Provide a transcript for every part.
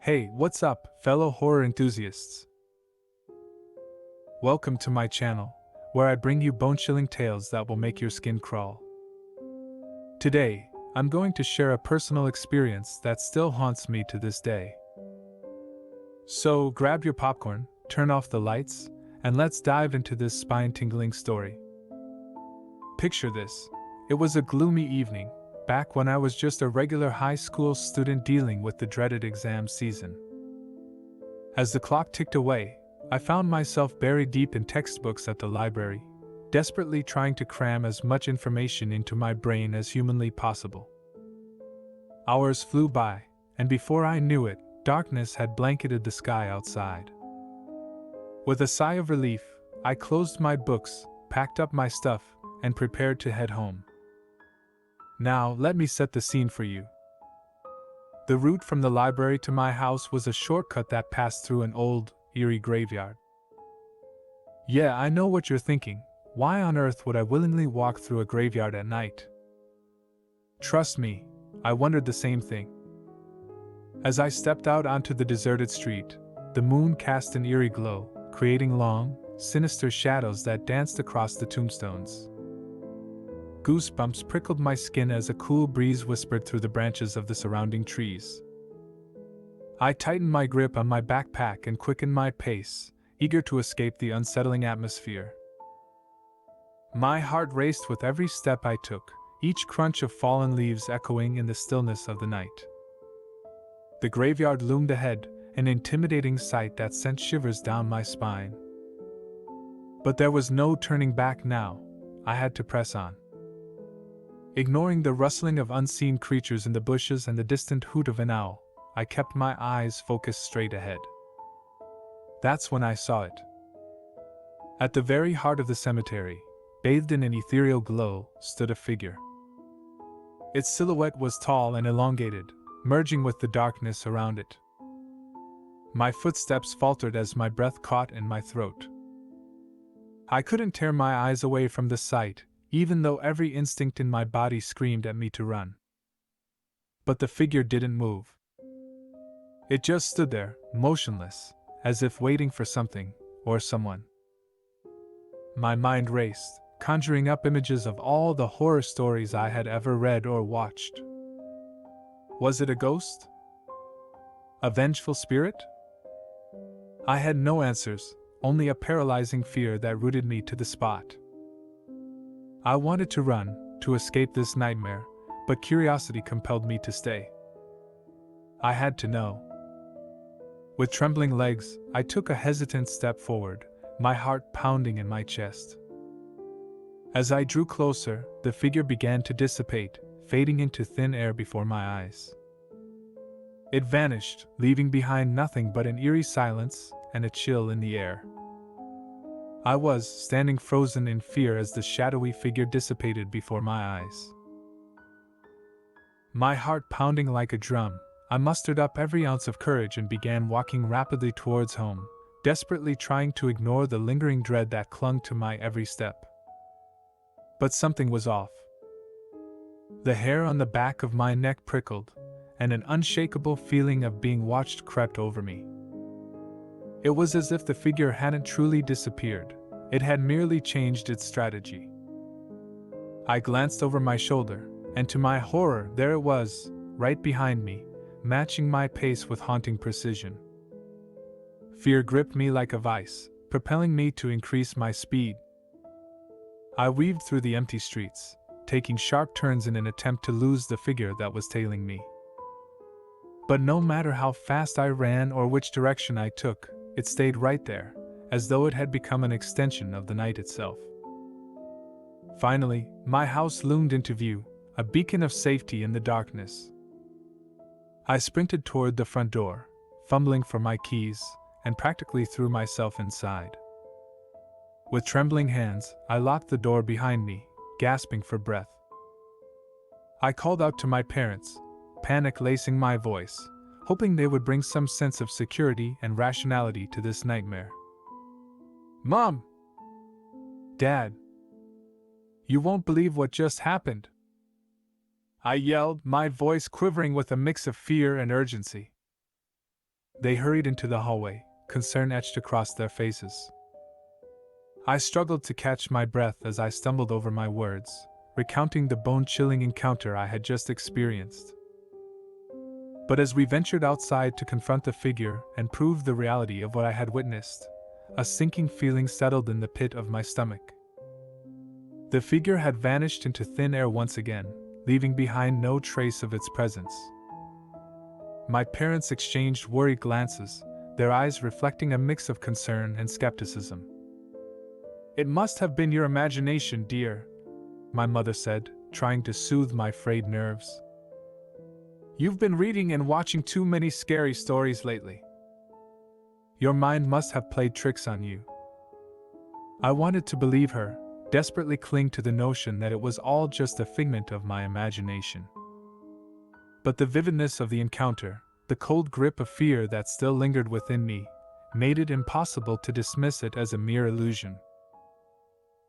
Hey, what's up, fellow horror enthusiasts? Welcome to my channel, where I bring you bone-chilling tales that will make your skin crawl. Today, I'm going to share a personal experience that still haunts me to this day. So, grab your popcorn, turn off the lights, and let's dive into this spine-tingling story. Picture this. It was a gloomy evening, back when I was just a regular high school student dealing with the dreaded exam season. As the clock ticked away, I found myself buried deep in textbooks at the library, desperately trying to cram as much information into my brain as humanly possible. Hours flew by, and before I knew it, darkness had blanketed the sky outside. With a sigh of relief, I closed my books, packed up my stuff, and prepared to head home. Now, let me set the scene for you. The route from the library to my house was a shortcut that passed through an old, eerie graveyard. Yeah, I know what you're thinking. Why on earth would I willingly walk through a graveyard at night? Trust me, I wondered the same thing. As I stepped out onto the deserted street, the moon cast an eerie glow, creating long, sinister shadows that danced across the tombstones. Goosebumps prickled my skin as a cool breeze whispered through the branches of the surrounding trees. I tightened my grip on my backpack and quickened my pace, eager to escape the unsettling atmosphere. My heart raced with every step I took, each crunch of fallen leaves echoing in the stillness of the night. The graveyard loomed ahead, an intimidating sight that sent shivers down my spine. But there was no turning back now. I had to press on. Ignoring the rustling of unseen creatures in the bushes and the distant hoot of an owl, I kept my eyes focused straight ahead. That's when I saw it. At the very heart of the cemetery, bathed in an ethereal glow, stood a figure. Its silhouette was tall and elongated, merging with the darkness around it. My footsteps faltered as my breath caught in my throat. I couldn't tear my eyes away from the sight, even though every instinct in my body screamed at me to run. But the figure didn't move. It just stood there, motionless, as if waiting for something, or someone. My mind raced, conjuring up images of all the horror stories I had ever read or watched. Was it a ghost? A vengeful spirit? I had no answers, only a paralyzing fear that rooted me to the spot. I wanted to run, to escape this nightmare, but curiosity compelled me to stay. I had to know. With trembling legs, I took a hesitant step forward, my heart pounding in my chest. As I drew closer, the figure began to dissipate, fading into thin air before my eyes. It vanished, leaving behind nothing but an eerie silence and a chill in the air. I was standing frozen in fear as the shadowy figure dissipated before my eyes. My heart pounding like a drum, I mustered up every ounce of courage and began walking rapidly towards home, desperately trying to ignore the lingering dread that clung to my every step. But something was off. The hair on the back of my neck prickled, and an unshakable feeling of being watched crept over me. It was as if the figure hadn't truly disappeared, it had merely changed its strategy. I glanced over my shoulder, and to my horror, there it was, right behind me, matching my pace with haunting precision. Fear gripped me like a vice, propelling me to increase my speed. I weaved through the empty streets, taking sharp turns in an attempt to lose the figure that was tailing me. But no matter how fast I ran or which direction I took, it stayed right there, as though it had become an extension of the night itself. Finally, my house loomed into view, a beacon of safety in the darkness. I sprinted toward the front door, fumbling for my keys, and practically threw myself inside. With trembling hands, I locked the door behind me, gasping for breath. I called out to my parents, panic lacing my voice, hoping they would bring some sense of security and rationality to this nightmare. Mom! Dad! You won't believe what just happened! I yelled, my voice quivering with a mix of fear and urgency. They hurried into the hallway, concern etched across their faces. I struggled to catch my breath as I stumbled over my words, recounting the bone-chilling encounter I had just experienced. But as we ventured outside to confront the figure and prove the reality of what I had witnessed, a sinking feeling settled in the pit of my stomach. The figure had vanished into thin air once again, leaving behind no trace of its presence. My parents exchanged worried glances, their eyes reflecting a mix of concern and skepticism. "It must have been your imagination, dear," my mother said, trying to soothe my frayed nerves. "You've been reading and watching too many scary stories lately. Your mind must have played tricks on you." I wanted to believe her, desperately cling to the notion that it was all just a figment of my imagination. But the vividness of the encounter, the cold grip of fear that still lingered within me, made it impossible to dismiss it as a mere illusion.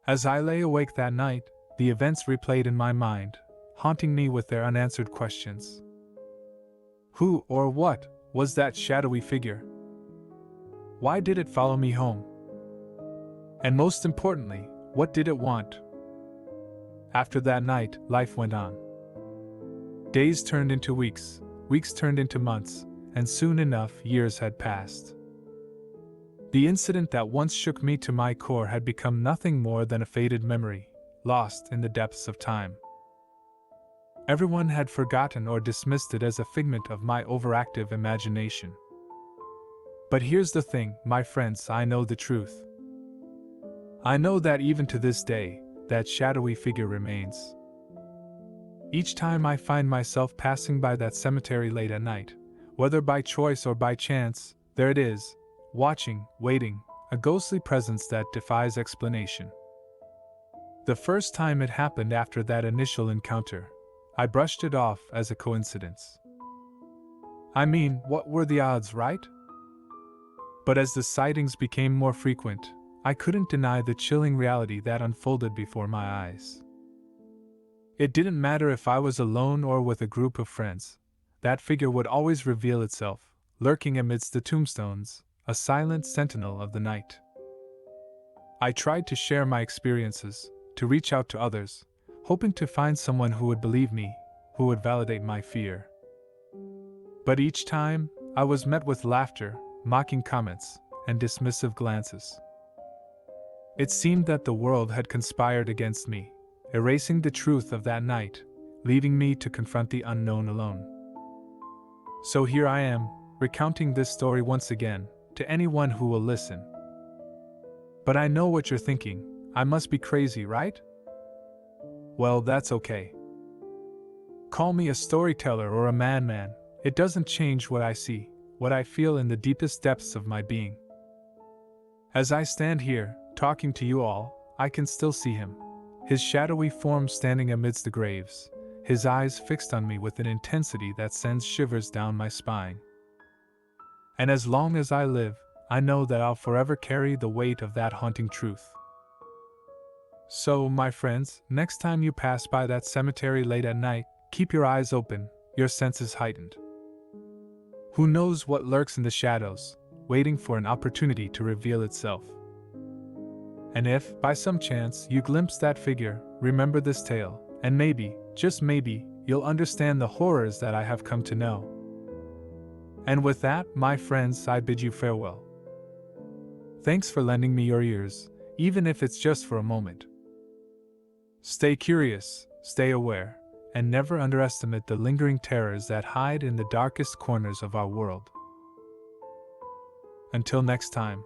As I lay awake that night, the events replayed in my mind, haunting me with their unanswered questions. Who or what was that shadowy figure? Why did it follow me home? And most importantly, what did it want? After that night, life went on. Days turned into weeks, weeks turned into months, and soon enough years had passed. The incident that once shook me to my core had become nothing more than a faded memory, lost in the depths of time. Everyone had forgotten or dismissed it as a figment of my overactive imagination. But here's the thing, my friends, I know the truth. I know that even to this day, that shadowy figure remains. Each time I find myself passing by that cemetery late at night, whether by choice or by chance, there it is, watching, waiting, a ghostly presence that defies explanation. The first time it happened after that initial encounter, I brushed it off as a coincidence. I mean, what were the odds, right? But as the sightings became more frequent, I couldn't deny the chilling reality that unfolded before my eyes. It didn't matter if I was alone or with a group of friends, that figure would always reveal itself, lurking amidst the tombstones, a silent sentinel of the night. I tried to share my experiences, to reach out to others, hoping to find someone who would believe me, who would validate my fear. But each time, I was met with laughter, mocking comments, and dismissive glances. It seemed that the world had conspired against me, erasing the truth of that night, leaving me to confront the unknown alone. So here I am, recounting this story once again, to anyone who will listen. But I know what you're thinking, I must be crazy, right? Well, that's okay. Call me a storyteller or a madman, it doesn't change what I see, what I feel in the deepest depths of my being. As I stand here, talking to you all, I can still see him, his shadowy form standing amidst the graves, his eyes fixed on me with an intensity that sends shivers down my spine. And as long as I live, I know that I'll forever carry the weight of that haunting truth. So, my friends, next time you pass by that cemetery late at night, keep your eyes open, your senses heightened. Who knows what lurks in the shadows, waiting for an opportunity to reveal itself. And if, by some chance, you glimpse that figure, remember this tale, and maybe, just maybe, you'll understand the horrors that I have come to know. And with that, my friends, I bid you farewell. Thanks for lending me your ears, even if it's just for a moment. Stay curious, stay aware, and never underestimate the lingering terrors that hide in the darkest corners of our world. Until next time.